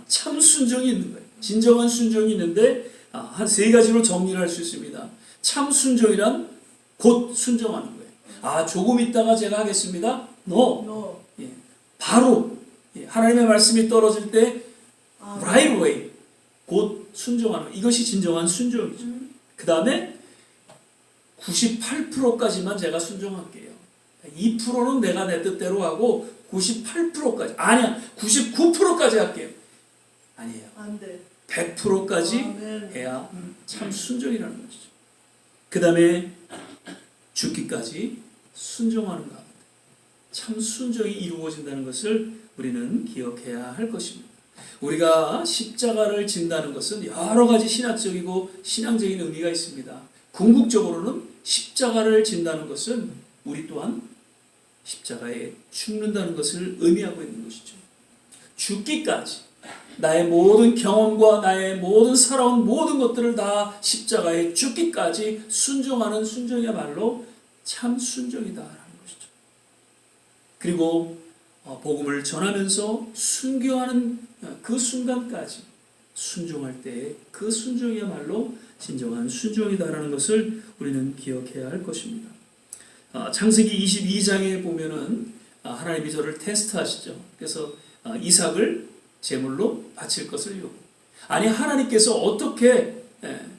참 순종이 있는 거예요. 진정한 순종이 있는데 한 세 가지로 정리를 할 수 있습니다. 참 순종이란 곧 순종하는 거예요. 조금 있다가 제가 하겠습니다. No. 바로 하나님의 말씀이 떨어질 때 right away 곧 순종하는, 이것이 진정한 순종이죠. 그 다음에 98%까지만 제가 순종할게요. 2%는 내가 내 뜻대로 하고 98%까지, 아니야 99%까지 할게요. 아니에요. 안 돼. 100%까지 해야 참 순종이라는 것이죠. 그 다음에 죽기까지 순종하는 가운데 참 순종이 이루어진다는 것을 우리는 기억해야 할 것입니다. 우리가 십자가를 진다는 것은 여러 가지 신학적이고 신앙적인 의미가 있습니다. 궁극적으로는 십자가를 진다는 것은 우리 또한 십자가에 죽는다는 것을 의미하고 있는 것이죠. 죽기까지 나의 모든 경험과 나의 모든 살아온 모든 것들을 다 십자가에 죽기까지 순종하는 순종이야말로 참 순종이다라는 것이죠. 그리고 복음을 전하면서 순교하는 그 순간까지 순종할 때 그 순종이야말로 진정한 순종이다라는 것을 우리는 기억해야 할 것입니다. 창세기 22장에 보면은 하나님이 저를 테스트하시죠. 그래서 이삭을 제물로 바칠 것을 요구. 아니 하나님께서 어떻게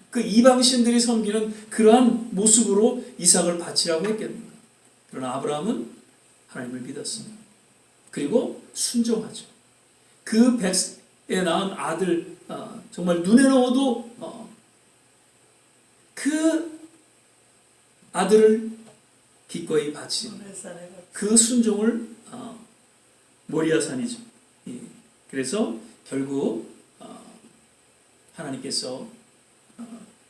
그 이방신들이 섬기는 그러한 모습으로 이삭을 바치라고 했겠는가? 그러나 아브라함은 하나님을 믿었습니다. 그리고 순종하죠. 그 백에 낳은 아들 정말 눈에 넣어도 그 아들을 기꺼이 바친 그 순종을 모리아산이죠. 그래서 결국 하나님께서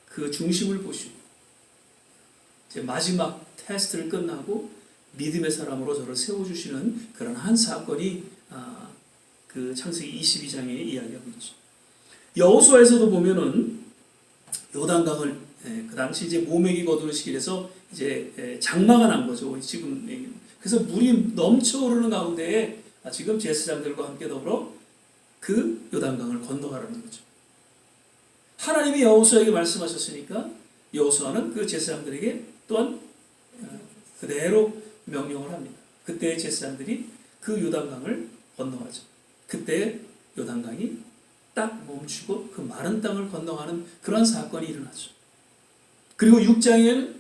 그 중심을 보시고 이제 마지막 테스트를 끝나고 믿음의 사람으로 저를 세워주시는 그런 한 사건이 그 창세기 22장에 이야기하고 있죠. 여호수아에서도 보면은 요단강을 그 당시 이제 모내기 거두는 시기라서 이제 장마가 난 거죠. 지금 그래서 물이 넘쳐 오르는 가운데에 지금 제사장들과 함께 더불어 그 요단강을 건너가라는 거죠. 하나님이 여호수아에게 말씀하셨으니까 여호수아는 그 제사장들에게 또한 그대로 명령을 합니다. 그때 제사장들이 그 요단강을 건너가죠. 그때 요단강이 딱 멈추고 그 마른 땅을 건너가는 그런 사건이 일어나죠. 그리고 6장에는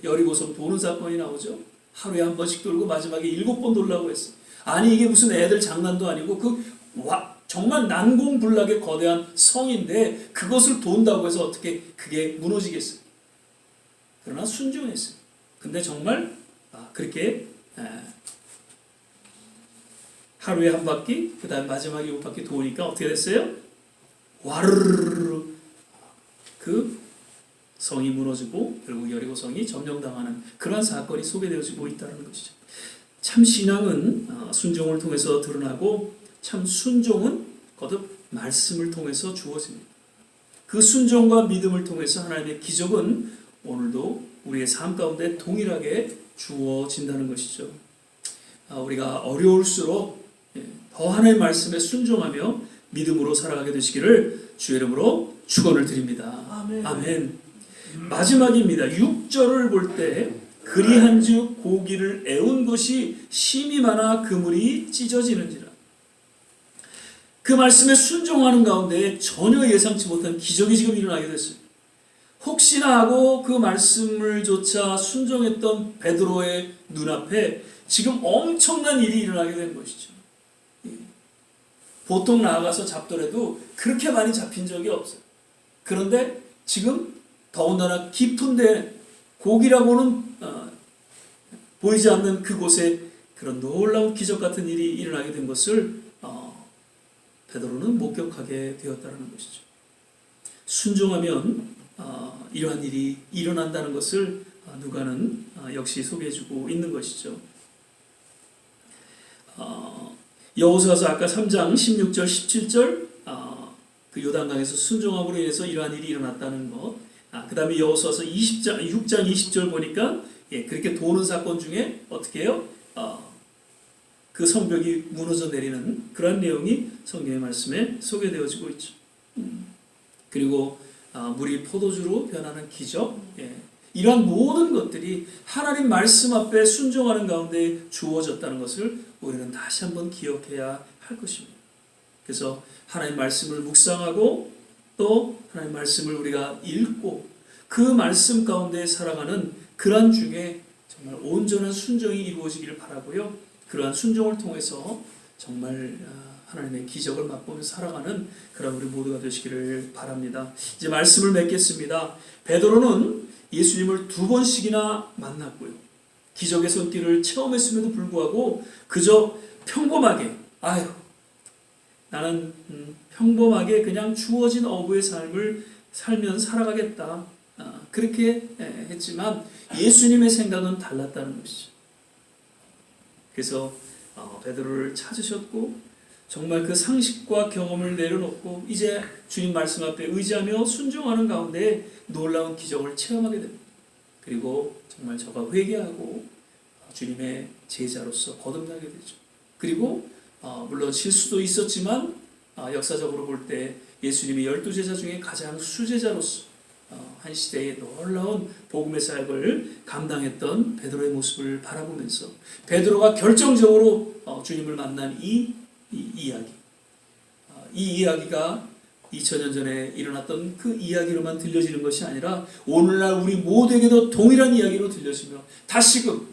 여리고성 도는 사건이 나오죠. 하루에 한 번씩 돌고 마지막에 7번 돌라고 했어요. 아니 이게 무슨 애들 장난도 아니고 정말 난공불락의 거대한 성인데 그것을 돈다고 해서 어떻게 그게 무너지겠어요? 그러나 순종했어요. 근데 정말 그렇게 하루에 한 바퀴, 그 다음 마지막에 7바퀴 도니까 어떻게 됐어요? 와르르르 그 성이 무너지고 결국 여리고성이 점령당하는 그러한 사건이 소개되어지고 있다는 것이죠. 참 신앙은 순종을 통해서 드러나고 참 순종은 거듭 말씀을 통해서 주어집니다. 그 순종과 믿음을 통해서 하나님의 기적은 오늘도 우리의 삶 가운데 동일하게 주어진다는 것이죠. 우리가 어려울수록 더 하나님의 말씀에 순종하며 믿음으로 살아가게 되시기를 주의 이름으로 축원을 드립니다. 아멘. 아멘. 마지막입니다. 6절을 볼 때 그리한즉 고기를 애운 것이 심히 많아 그물이 찢어지는지라. 그 말씀에 순종하는 가운데 전혀 예상치 못한 기적이 지금 일어나게 됐어요. 혹시나 하고 그 말씀을 조차 순종했던 베드로의 눈앞에 지금 엄청난 일이 일어나게 된 것이죠. 보통 나아가서 잡더라도 그렇게 많이 잡힌 적이 없어요. 그런데 지금 더군다나 깊은데 고기라고는 보이지 않는 그곳에 그런 놀라운 기적 같은 일이 일어나게 된 것을 베드로는 목격하게 되었다는 것이죠. 순종하면 이러한 일이 일어난다는 것을 누가는 역시 소개해주고 있는 것이죠. 여호수아서 아까 3장 16절 17절 그 요단강에서 순종함으로 인해서 이러한 일이 일어났다는 것. 그 다음에 여호수아서 6장 20절 보니까 그렇게 도는 사건 중에 어떻게 해요? 그 성벽이 무너져 내리는 그러한 내용이 성경의 말씀에 소개되어지고 있죠. 그리고 물이 포도주로 변하는 기적, 이러한 모든 것들이 하나님 말씀 앞에 순종하는 가운데 주어졌다는 것을 우리는 다시 한번 기억해야 할 것입니다. 그래서 하나님 말씀을 묵상하고 또 하나님 말씀을 우리가 읽고 그 말씀 가운데 살아가는 그러한 중에 정말 온전한 순종이 이루어지기를 바라고요. 그러한 순종을 통해서 정말 하나님의 기적을 맛보면서 살아가는 그런 우리 모두가 되시기를 바랍니다. 이제 말씀을 맺겠습니다. 베드로는 예수님을 2번씩이나 만났고요. 기적의 손길을 체험했음에도 불구하고 그저 평범하게 나는 평범하게 그냥 주어진 어부의 삶을 살면서 살아가겠다. 그렇게 했지만 예수님의 생각은 달랐다는 것이죠. 그래서 베드로를 찾으셨고 정말 그 상식과 경험을 내려놓고 이제 주님 말씀 앞에 의지하며 순종하는 가운데 놀라운 기적을 체험하게 됩니다. 그리고 정말 저가 회개하고 주님의 제자로서 거듭나게 되죠. 그리고 물론 실수도 있었지만 역사적으로 볼 때 예수님이 12제자 중에 가장 수제자로서 한 시대의 놀라운 복음의 사역을 감당했던 베드로의 모습을 바라보면서 베드로가 결정적으로 주님을 만난 이 이야기, 이 이야기가 2000년 전에 일어났던 그 이야기로만 들려지는 것이 아니라 오늘날 우리 모두에게도 동일한 이야기로 들려지며 다시금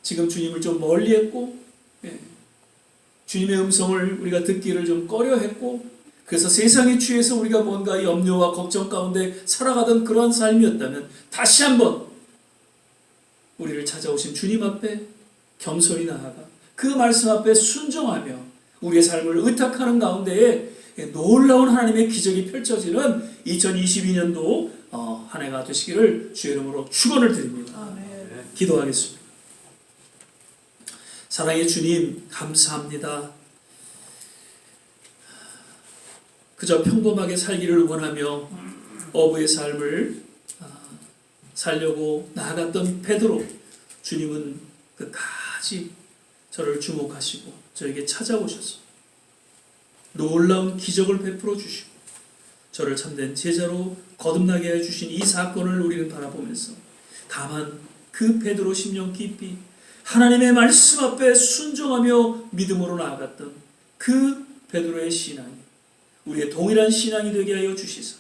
지금 주님을 좀 멀리했고 주님의 음성을 우리가 듣기를 좀 꺼려했고 그래서 세상에 취해서 우리가 뭔가 염려와 걱정 가운데 살아가던 그러한 삶이었다면 다시 한번 우리를 찾아오신 주님 앞에 겸손히 나아가 그 말씀 앞에 순종하며 우리의 삶을 의탁하는 가운데에 놀라운 하나님의 기적이 펼쳐지는 2022년도 한 해가 되시기를 주의 이름으로 축원을 드립니다. 아멘. 기도하겠습니다. 사랑의 주님 감사합니다. 그저 평범하게 살기를 원하며 어부의 삶을 살려고 나아갔던 베드로, 주님은 끝까지 저를 주목하시고 저에게 찾아오셔서 놀라운 기적을 베풀어 주시고 저를 참된 제자로 거듭나게 해주신 이 사건을 우리는 바라보면서 다만 그 베드로 심령 깊이 하나님의 말씀 앞에 순종하며 믿음으로 나아갔던 그 베드로의 신앙이 우리의 동일한 신앙이 되게 하여 주시사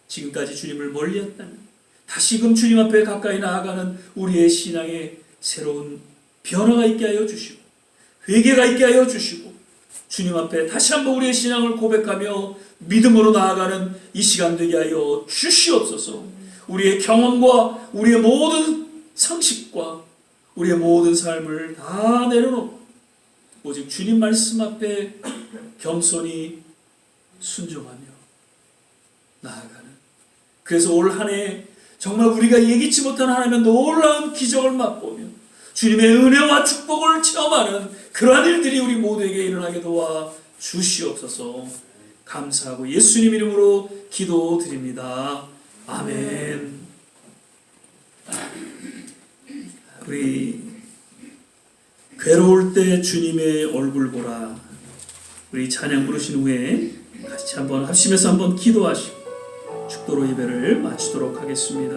지금까지 주님을 멀리했다면 다시금 주님 앞에 가까이 나아가는 우리의 신앙에 새로운 변화가 있게 하여 주시고 회개가 있게 하여 주시고 주님 앞에 다시 한번 우리의 신앙을 고백하며 믿음으로 나아가는 이 시간 되게 하여 주시옵소서. 우리의 경험과 우리의 모든 상식과 우리의 모든 삶을 다 내려놓고 오직 주님 말씀 앞에 겸손히 순종하며 나아가는, 그래서 올 한 해 정말 우리가 예기치 못한 하나님의 놀라운 기적을 맛보며 주님의 은혜와 축복을 체험하는 그러한 일들이 우리 모두에게 일어나게 도와 주시옵소서. 감사하고 예수님 이름으로 기도드립니다. 아멘. 우리 괴로울 때 주님의 얼굴 보라. 우리 찬양 부르신 후에 같이 한번 합심해서 한번 기도하시고 축도로 예배를 마치도록 하겠습니다.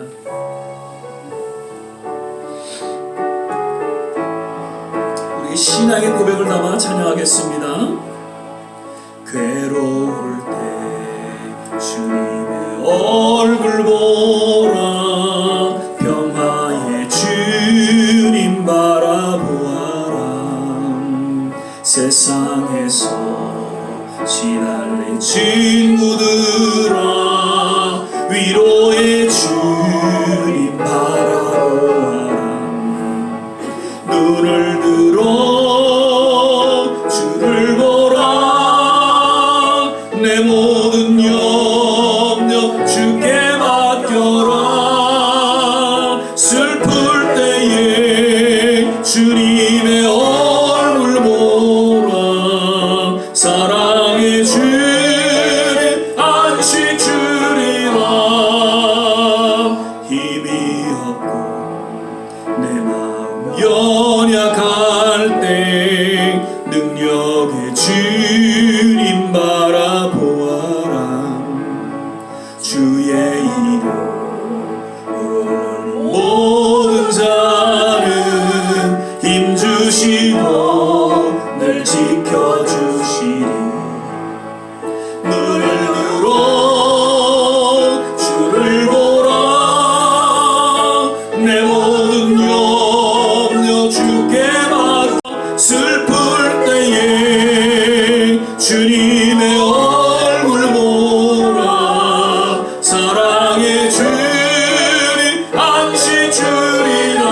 우리 신앙의 고백을 담아 찬양하겠습니다. 괴로울 때 주님의 얼굴 보라. 평화의 주님 바라보아라. 세상에서 시달린 친구들아, 위로의 주님 바라보아라. 눈을 들어 주를 보라. 내 모든 염려 주께 맡겨라. 슬플 때에 주님의 얼굴 보라. 사랑의 주님 안식 주리라. 힘이 없고 내 마음 연약할 때 능력의 주님 바라보아라. 주의 이름 부르는 모든 자는 힘주시고 늘 지켜주시리. 눈을 들어 주를 보라. 내 모든 염려 주께 맡겨. 슬플 때에 주님의 얼굴 보라. 사랑의 주님 안식 주리라.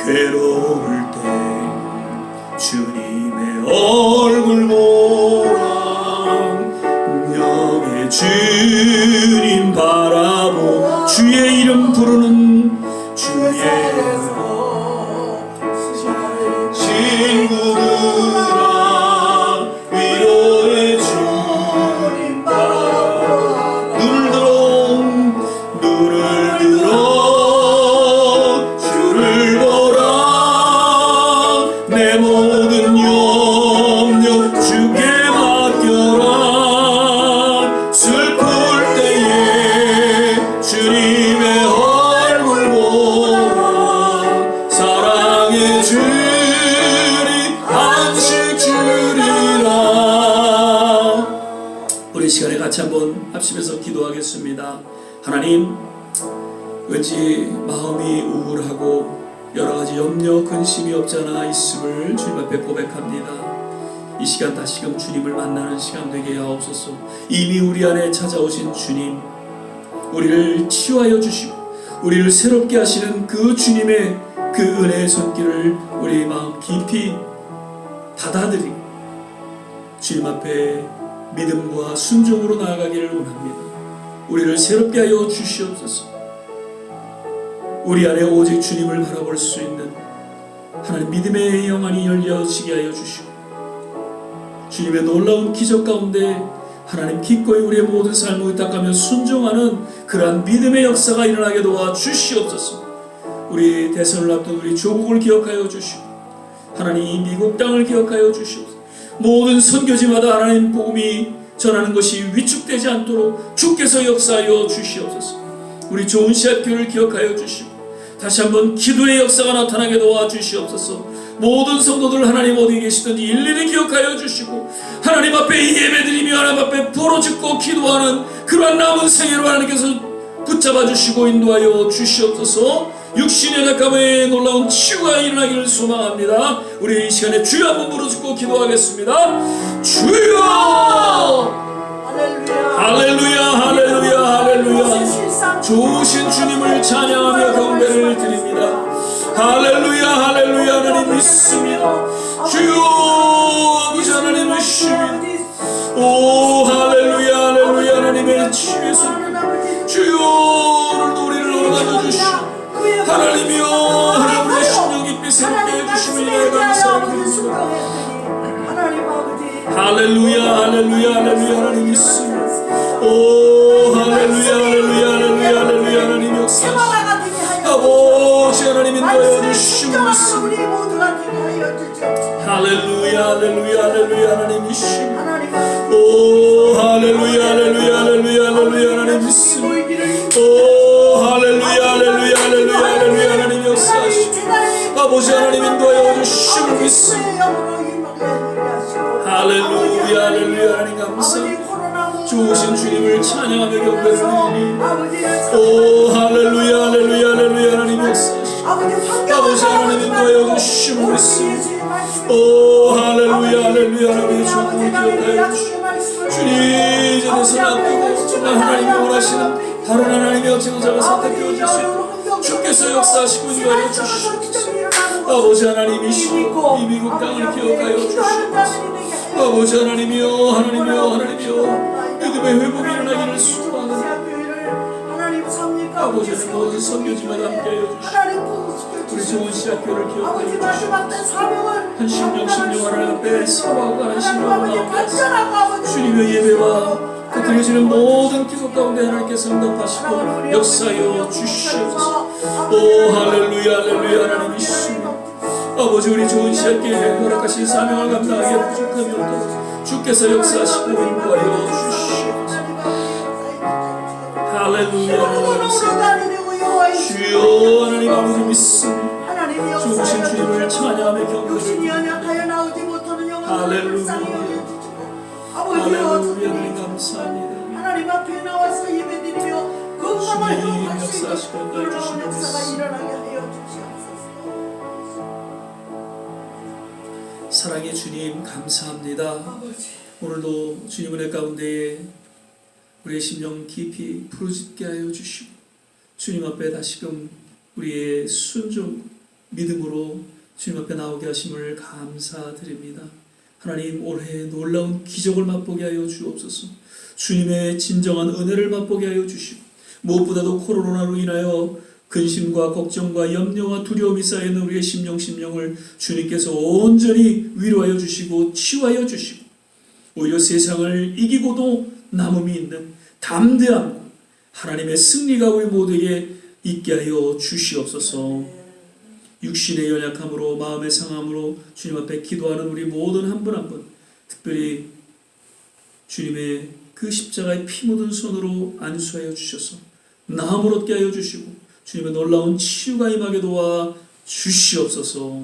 괴로울 때 주님의 얼굴 보라. 능력의 주님 바라보. 주의 이름 부르는 주의 친구들아, 위로의 주님 바라보라. 눈을 들어 주를 보라. 내 모든 염려 주께 맡겨라. 슬플 때에 주님의 얼굴 보라. 사랑의 주님 안식 주리라. 우리 시간에 같이 한번 합심해서 기도하겠습니다. 하나님, 왠지 마음이 우울하고 여러가지 염려 근심이 없잖아 있음을 주님 앞에 고백합니다. 이 시간 다시금 주님을 만나는 시간 되게 하옵소서. 이미 우리 안에 찾아오신 주님, 우리를 치유하여 주시고 우리를 새롭게 하시는 그 주님의 그 은혜의 손길을 우리 마음 깊이 받아들이고 주님 앞에 믿음과 순종으로 나아가기를 원합니다. 우리를 새롭게 하여 주시옵소서. 우리 안에 오직 주님을 바라볼 수 있는 하나님 믿음의 영안이 열려지게 하여 주시고 주님의 놀라운 기적 가운데 하나님 기꺼이 우리의 모든 삶을 의탁하며 순종하는 그러한 믿음의 역사가 일어나게 도와 주시옵소서. 우리 대선을 앞둔 우리 조국을 기억하여 주시고 하나님 이 미국 땅을 기억하여 주시옵소서. 모든 선교지마다 하나님 복음이 전하는 것이 위축되지 않도록 주께서 역사하여 주시옵소서. 우리 좋은 씨앗교회를 기억하여 주시고 다시 한번 기도의 역사가 나타나게 도와 주시옵소서. 모든 성도들 하나님 어디 계시든지 일일이 기억하여 주시고 하나님 앞에 예배드리며 하나님 앞에 부르짖고 기도하는 그러한 남은 생애로 하나님께서 붙잡아 주시고 인도하여 주시옵소서. 육신의 낙감에 놀라운 치유가 일어나기를 소망합니다. 우리 이 시간에 주여 한번 부르짖고 기도하겠습니다. 주여! 할렐루야 할렐루야 할렐루야. 좋으신 주님을 찬양하며 경배를 드립니다. 할렐루야 할렐루야. 하나님 믿습니다. 주여 아버지 하나님의 힘이 오 할렐루야 할렐루야. 하나님의 치유의 손 주여 오늘도 우리를 얻어 주시고 하나님이여 하나님의 심령 깊이 새롭게 해주심을 감사합니다. 할렐루야 할렐루야 할렐루야 하나님 믿습니다. 오 할렐루야 할렐루야 할렐루야 할렐루야 하나님 역사하시고 아버지 하나님 인도하여 주시고 믿습니다. 할렐루야 할렐루야 할렐루야 하나님 믿습니다. 오 할렐루야 할렐루야 할렐루야 할렐루야 하나님 믿습니다. 오 할렐루야 할렐루야 할렐루야 할렐루야 하나님 역사하시고 아버지 하나님 인도하여 주시고 믿습니다. 할렐루야 할렐루야 하나님 감사합니다. 좋으신 주님을 찬양하며 경배드리니 오 할렐루야 할렐루야 할렐루야 하나님 역사하시고 아버지 하나님 인도하여 주시고 믿습니다. 오 할렐루야 할렐루야 하나님의 축복을 기억하여 주시고 주님 이전에서 놔두고 정말 하나님이 원하시는 다른 하나님의 역사자가 선택되어 주시고 주께서 역사하시고 인도하여 주시옵소서. 아버지 하나님이시고 이 미국 땅을 기억하여 주시옵소서. 아버지 하나님이여 하나님이여 하나님이여 믿음의 회복이 일어나기를 수고하는 아버지 하나님 모든 선교지마다 함께하여 주시고 우리 좋은 시학교를 기억하여 주시고 한 심령 하나님 앞에 서하고 한 심령 앞에 주님의 예배와 그 드려지는 모든 기도 가운데 하나님께서 응답하시고 역사하여 주시옵소서. 오 할렐루야 할렐루야 하나님이시니 아버지 우리 좋은 시학교에 허락하신 사명을 감당하기에 부족함이 없도록 주께서 역사하시고 인도하여 주시옵소서. 할렐루야 하나님 주여 하나님 아버지 믿습니다. 좋으신 주님을 찬양하며 경배드립니다. 할렐루야 할렐루야 하나님 감사합니다. 하나님 앞에 나와서 예배드리며 건강을 회복할 수 있는 그런 역사가 일어나게 하여 주시옵소서. 사랑의 주님 감사합니다. 오늘도 주님 은혜 가운데에 우리의 심령 깊이 부르짖게 하여 주시고 주님 앞에 다시금 우리의 순종 믿음으로 주님 앞에 나오게 하심을 감사드립니다. 하나님 올해 놀라운 기적을 맛보게 하여 주옵소서. 주님의 진정한 은혜를 맛보게 하여 주시고 무엇보다도 코로나로 인하여 근심과 걱정과 염려와 두려움이 쌓여있는 우리의 심령을 주님께서 온전히 위로하여 주시고 치유하여 주시고 오히려 세상을 이기고도 남음이 있는 담대함과 하나님의 승리가 우리 모두에게 있게 하여 주시옵소서. 육신의 연약함으로 마음의 상함으로 주님 앞에 기도하는 우리 모든 한 분 한 분 특별히 주님의 그 십자가의 피 묻은 손으로 안수하여 주셔서 나음을 얻게 하여 주시고 주님의 놀라운 치유가 임하게 도와 주시옵소서.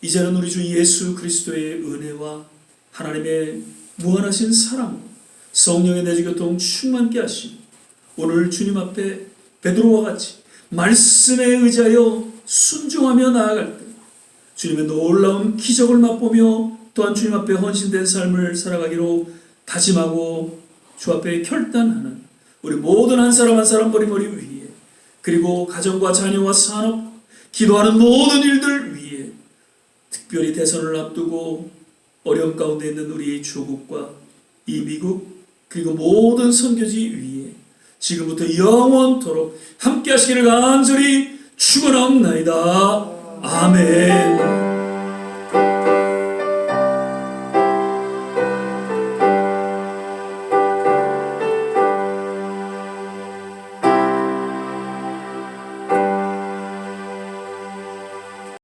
이제는 우리 주 예수 그리스도의 은혜와 하나님의 무한하신 사랑 성령의 내주교통 충만케 하시고 오늘 주님 앞에 베드로와 같이 말씀에 의지하여 순종하며 나아갈 때 주님의 놀라운 기적을 맛보며 또한 주님 앞에 헌신된 삶을 살아가기로 다짐하고 주 앞에 결단하는 우리 모든 한 사람 한 사람 머리머리 위에 그리고 가정과 자녀와 산업 기도하는 모든 일들 위에 특별히 대선을 앞두고 어려움 가운데 있는 우리 조국과 이 미국 그리고 모든 선교지 위에 지금부터 영원토록 함께 하시기를 간절히 축원하옵나이다. 아멘.